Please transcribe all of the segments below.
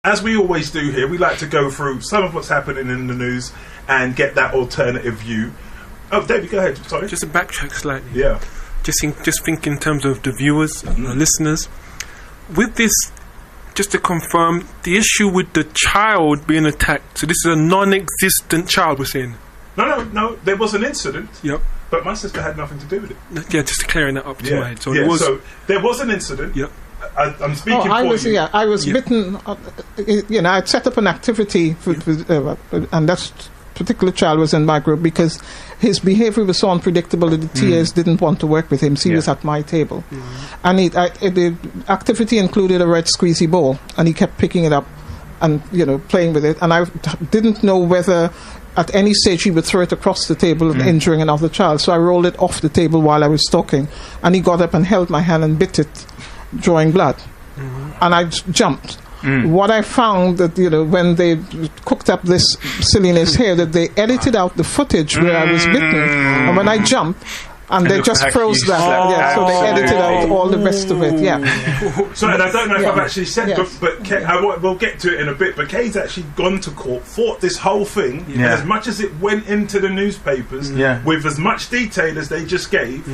as we always do here, we like to go through some of what's happening in the news and get that alternative view. Oh, David, go ahead. Sorry. Just to backtrack slightly. Yeah. Just think in terms of the viewers and the listeners. With this, just to confirm, the issue with the child being attacked, so this is a non-existent child, we're saying? No, there was an incident. Yep. But my sister had nothing to do with it. Yeah, just clearing that up to my head. So, so there was an incident. Yep. I'm speaking for you. Yeah, I was bitten. I'd set up an activity, and that particular child was in my group because his behavior was so unpredictable that the TAs didn't want to work with him, so he was at my table. And the activity included a red squeezy ball, and he kept picking it up and, playing with it. And I didn't know whether at any stage he would throw it across the table and injuring another child. So I rolled it off the table while I was talking, and he got up and held my hand and bit it, drawing blood. And I jumped. What I found that, when they cooked up this silliness here, that they edited out the footage where I was bitten, and when I jumped, and they just froze that. So they edited out all the rest of it. So, and I don't know if I've actually said, but Kay, we'll get to it in a bit. But Kay's actually gone to court, fought this whole thing, and as much as it went into the newspapers, with as much detail as they just gave,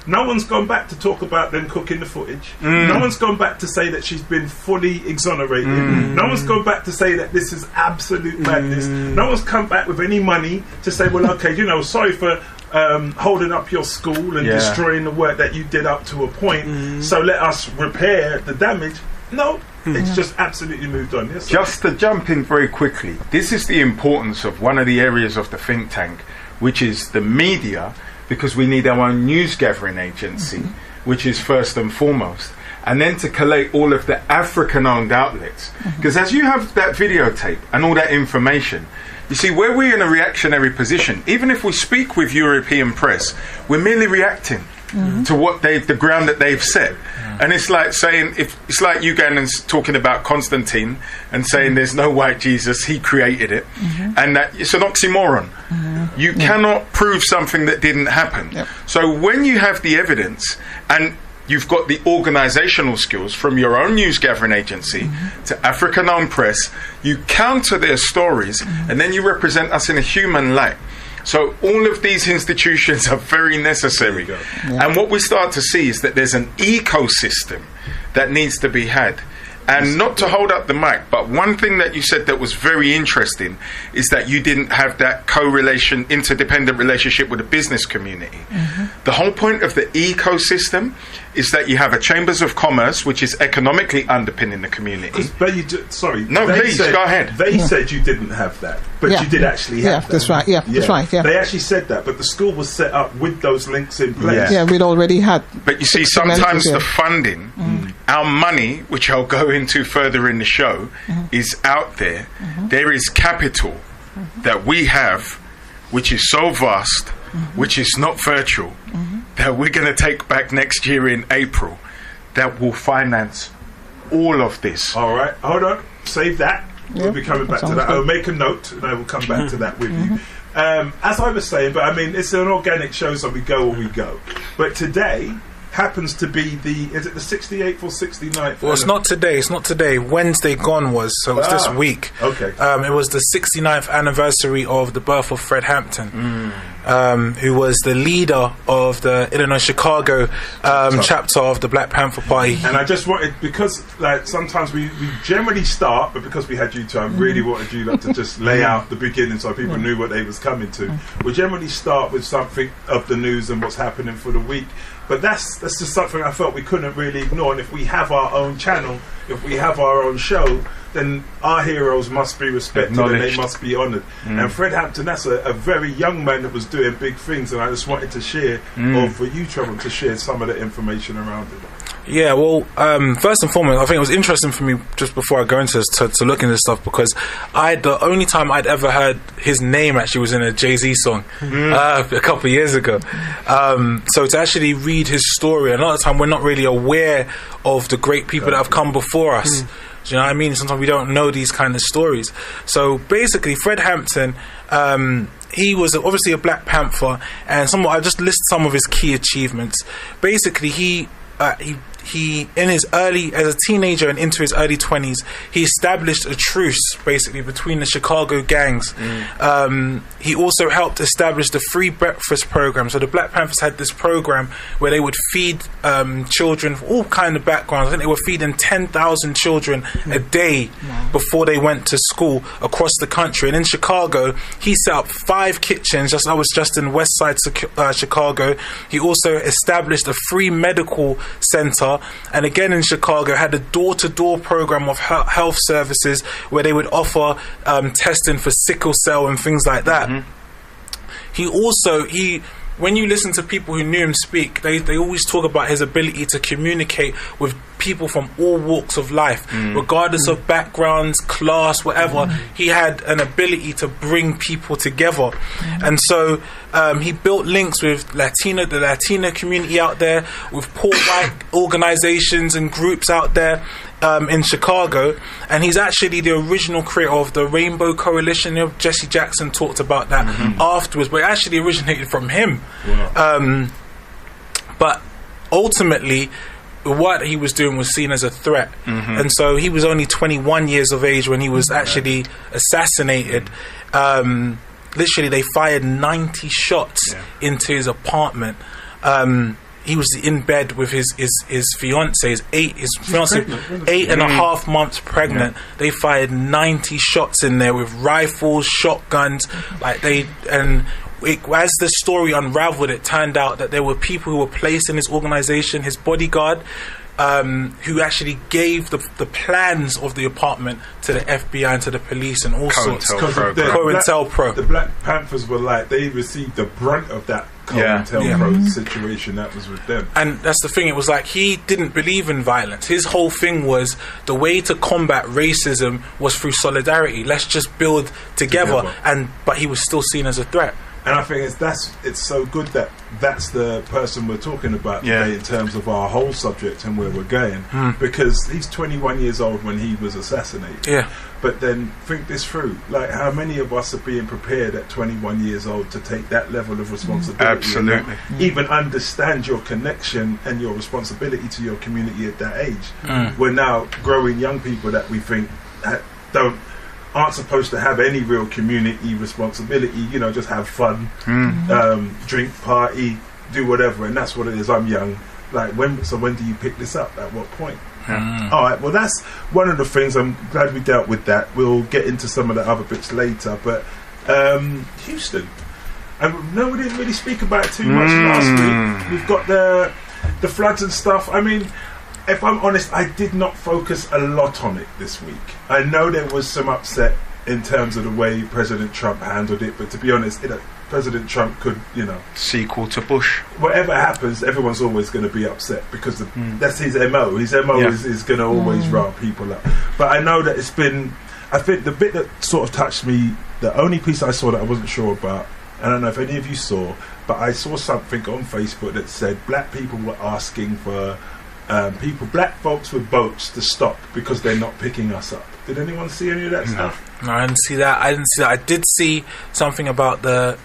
no one's gone back to talk about them cooking the footage. No one's gone back to say that she's been fully exonerated. No one's gone back to say that this is absolute madness. No one's come back with any money to say, well, okay, sorry for holding up your school and destroying the work that you did up to a point, so let us repair the damage. No, it's just absolutely moved on. Yes, just to jump in very quickly, this is the importance of one of the areas of the think tank, which is the media, because we need our own news gathering agency, which is first and foremost, and then to collate all of the African owned outlets, because as you have that videotape and all that information, you see, where we're in a reactionary position, even if we speak with European press, we're merely reacting to what the ground that they've set. And it's like saying, it's like you going and talking about Constantine and saying there's no white Jesus, he created it, and that it's an oxymoron. You cannot prove something that didn't happen. So when you have the evidence and you've got the organisational skills from your own news gathering agency to African-owned press, you counter their stories, and then you represent us in a human light. So all of these institutions are very necessary. And what we start to see is that there's an ecosystem that needs to be had. And not to hold up the mic, but one thing that you said that was very interesting is that you didn't have that correlation, interdependent relationship with the business community. The whole point of the ecosystem is that you have a chambers of commerce, which is economically underpinning the community. But please, go ahead. They said you didn't have that, but you did actually have that. That's right. That's right. They actually said that, but the school was set up with those links in place. We'd already had. But you see, sometimes the funding, our money, which I'll go into further in the show, is out there. There is capital that we have, which is so vast, which is not virtual, that we're going to take back next year in April, that will finance all of this. All right, hold on, save that. We'll be coming back to that. I'll make a note and I will come back to that with you. As I was saying, but I mean, it's an organic show, so we go where we go. But today happens to be is it the 68th or 69th? Well, it's not today. Wednesday gone was, so it's this week. Okay. It was the 69th anniversary of the birth of Fred Hampton, who was the leader of the Illinois Chicago chapter of the Black Panther Party. And I just wanted, because sometimes we generally start, but because we had you two, I really wanted you to just lay out the beginning so people knew what they was coming to. We generally start with something of the news and what's happening for the week. But that's just something I felt we couldn't really ignore. And if we have our own channel, if we have our own show, then our heroes must be respected and they must be honoured. And Fred Hampton, that's a very young man that was doing big things, and I just wanted to share, or for you, Trevor, to share some of the information around it. Yeah, well, first and foremost, I think it was interesting for me just before I go into this to look into this stuff, because the only time I'd ever heard his name actually was in a Jay-Z song a couple of years ago. So to actually read his story, a lot of the time we're not really aware of the great people that have come before us. Do you know what I mean? Sometimes we don't know these kind of stories. So basically, Fred Hampton, he was obviously a Black Panther, and I just list some of his key achievements. Basically, he he in his early, as a teenager and into his early 20s, he established a truce basically between the Chicago gangs. He also helped establish the free breakfast program. So the Black Panthers had this program where they would feed children from all kind of backgrounds. I think they were feeding 10,000 children a day before they went to school across the country. And in Chicago, he set up 5 kitchens. I was just in West Side Chicago. He also established a free medical center. And again in Chicago, had a door-to-door program of health services where they would offer testing for sickle cell and things like that. He also, when you listen to people who knew him speak, they always talk about his ability to communicate with people from all walks of life, regardless of backgrounds, class, whatever. He had an ability to bring people together. And so he built links with the Latino community out there, with poor white organizations and groups out there in Chicago. And he's actually the original creator of the Rainbow Coalition. You know, Jesse Jackson talked about that afterwards, but it actually originated from him. But ultimately, what he was doing was seen as a threat. And so he was only 21 years of age when he was actually assassinated. Literally, they fired 90 shots into his apartment. He was in bed with his fiance, his fiance, 8.5 months pregnant. They fired 90 shots in there with rifles, shotguns, as the story unraveled, it turned out that there were people who were placed in his organization, his bodyguard, who actually gave the plans of the apartment to the FBI and to the police and all sorts. COINTELPRO. The Black Panthers were like, they received the brunt of that COINTELPRO situation that was with them. And that's the thing, it was like he didn't believe in violence. His whole thing was the way to combat racism was through solidarity. Let's just build together. But he was still seen as a threat. And I think it's so good that that's the person we're talking about today in terms of our whole subject and where we're going, because he's 21 years old when he was assassinated. But then think this through, like how many of us are being prepared at 21 years old to take that level of responsibility? Absolutely. And even understand your connection and your responsibility to your community at that age. We're now growing young people that we think aren't supposed to have any real community responsibility, you know, just have fun, drink, party, do whatever, and that's what it is. I'm young. Like, when do you pick this up? At what point? Alright, well, that's one of the things. I'm glad we dealt with that. We'll get into some of the other bits later, but Houston. No, we didn't really speak about it too much last week. We've got the floods and stuff. I mean, if I'm honest, I did not focus a lot on it this week. I know there was some upset in terms of the way President Trump handled it, but to be honest, President Trump could, sequel to Bush. Whatever happens, everyone's always going to be upset because that's his MO. His MO is going to always rile people up. But I know that it's been, I think the bit that sort of touched me, the only piece I saw that I wasn't sure about, I don't know if any of you saw, but I saw something on Facebook that said black people were asking for black folks with boats to stop because they're not picking us up. Did anyone see any of that stuff? No, I didn't see that. I did see something about the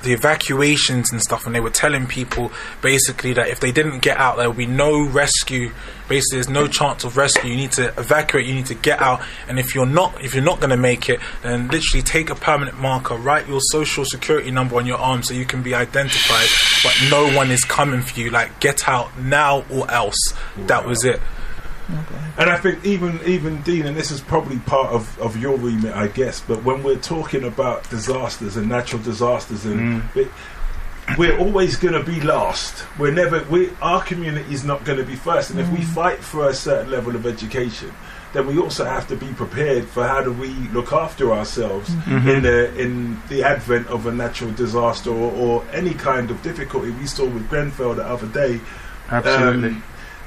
evacuations and stuff, and they were telling people basically that if they didn't get out, there would be no rescue. Basically, there's no chance of rescue. You need to evacuate. You need to get out. And if you're not going to make it, then literally take a permanent marker, write your social security number on your arm so you can be identified. But no one is coming for you. Like, get out now or else. Wow. That was it. Okay. And I think even Dean, and this is probably part of your remit, I guess, but when we're talking about disasters and natural disasters, and we're always going to be last. Our community is not going to be first. And if we fight for a certain level of education, then we also have to be prepared for how do we look after ourselves in the advent of a natural disaster or any kind of difficulty. We saw with Grenfell the other day. Absolutely.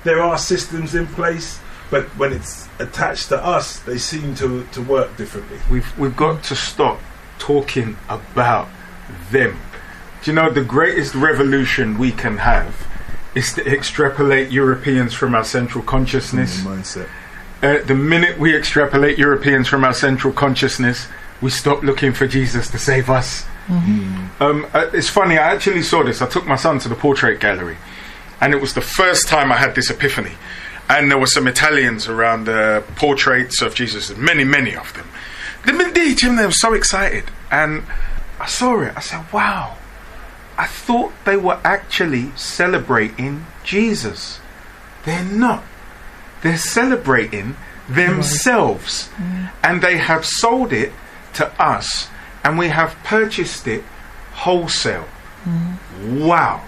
There are systems in place, but when it's attached to us, they seem to work differently. We've got to stop talking about them. Do you know, the greatest revolution we can have is to extrapolate Europeans from our central consciousness. Mindset. The minute we extrapolate Europeans from our central consciousness, we stop looking for Jesus to save us. It's funny, I actually saw this. I took my son to the portrait gallery, And it was the first time I had this epiphany. And there were some Italians around portraits of Jesus, many of them. They were so excited. And I saw it. I said, wow. I thought they were actually celebrating Jesus. They're not. They're celebrating themselves. And they have sold it to us. And we have purchased it wholesale. Wow.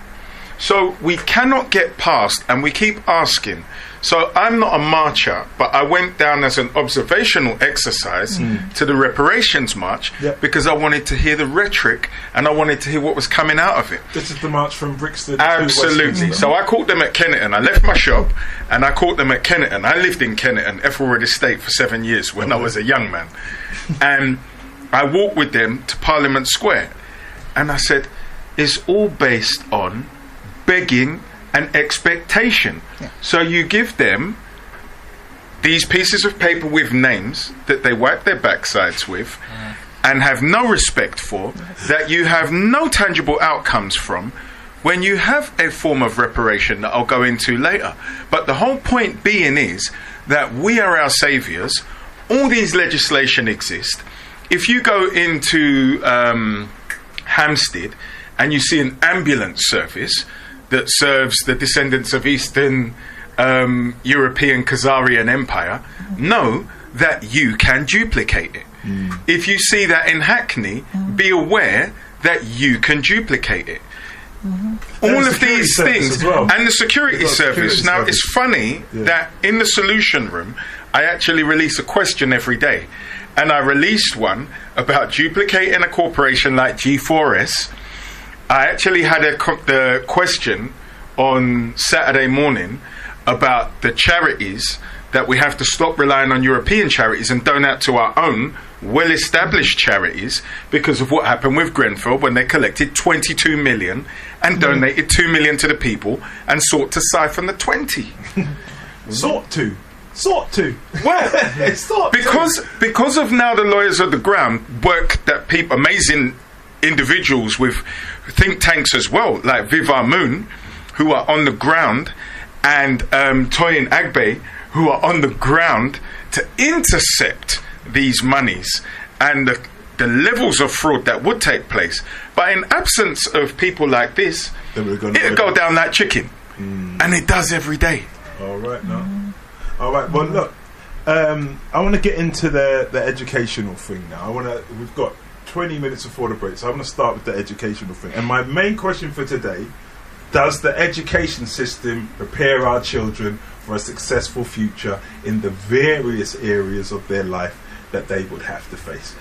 So we cannot get past, and we keep asking. So I'm not a marcher, but I went down as an observational exercise to the reparations march because I wanted to hear the rhetoric and I wanted to hear what was coming out of it. This is the march from Brixton. Absolutely. So I caught them at Kenneton. I left my shop and I caught them at Kenneton. I lived in Kenneton, Ethelred Estate, for 7 years when I was a young man. And I walked with them to Parliament Square. And I said, it's all based on begging and expectation. So you give them these pieces of paper with names that they wipe their backsides with and have no respect for, that you have no tangible outcomes from, when you have a form of reparation that I'll go into later. But the whole point being is that we are our saviours. All these legislation exist. If you go into Hampstead and you see an ambulance service that serves the descendants of Eastern European Khazarian Empire, know that you can duplicate it. If you see that in Hackney, be aware that you can duplicate it. All of these things, and the security service. Now, it's funny that in the solution room, I actually release a question every day. And I released one about duplicating a corporation like G4S. I actually had the question on Saturday morning about the charities, that we have to stop relying on European charities and donate to our own well-established charities, because of what happened with Grenfell when they collected 22 million and donated 2 million to the people and sought to siphon the 20. Sought to. Well, because of now the lawyers of the ground work that people, amazing individuals with think tanks as well, like Vivar Moon, who are on the ground, and Toyin Agbe, who are on the ground to intercept these monies and the levels of fraud that would take place. But in absence of people like this, it'll go down like chicken. And it does every day. All right, all right. Well, look, I want to get into the educational thing now. We've got 20 minutes before the break, so I'm going to start with the educational thing. And my main question for today: does the education system prepare our children for a successful future in the various areas of their life that they would have to face?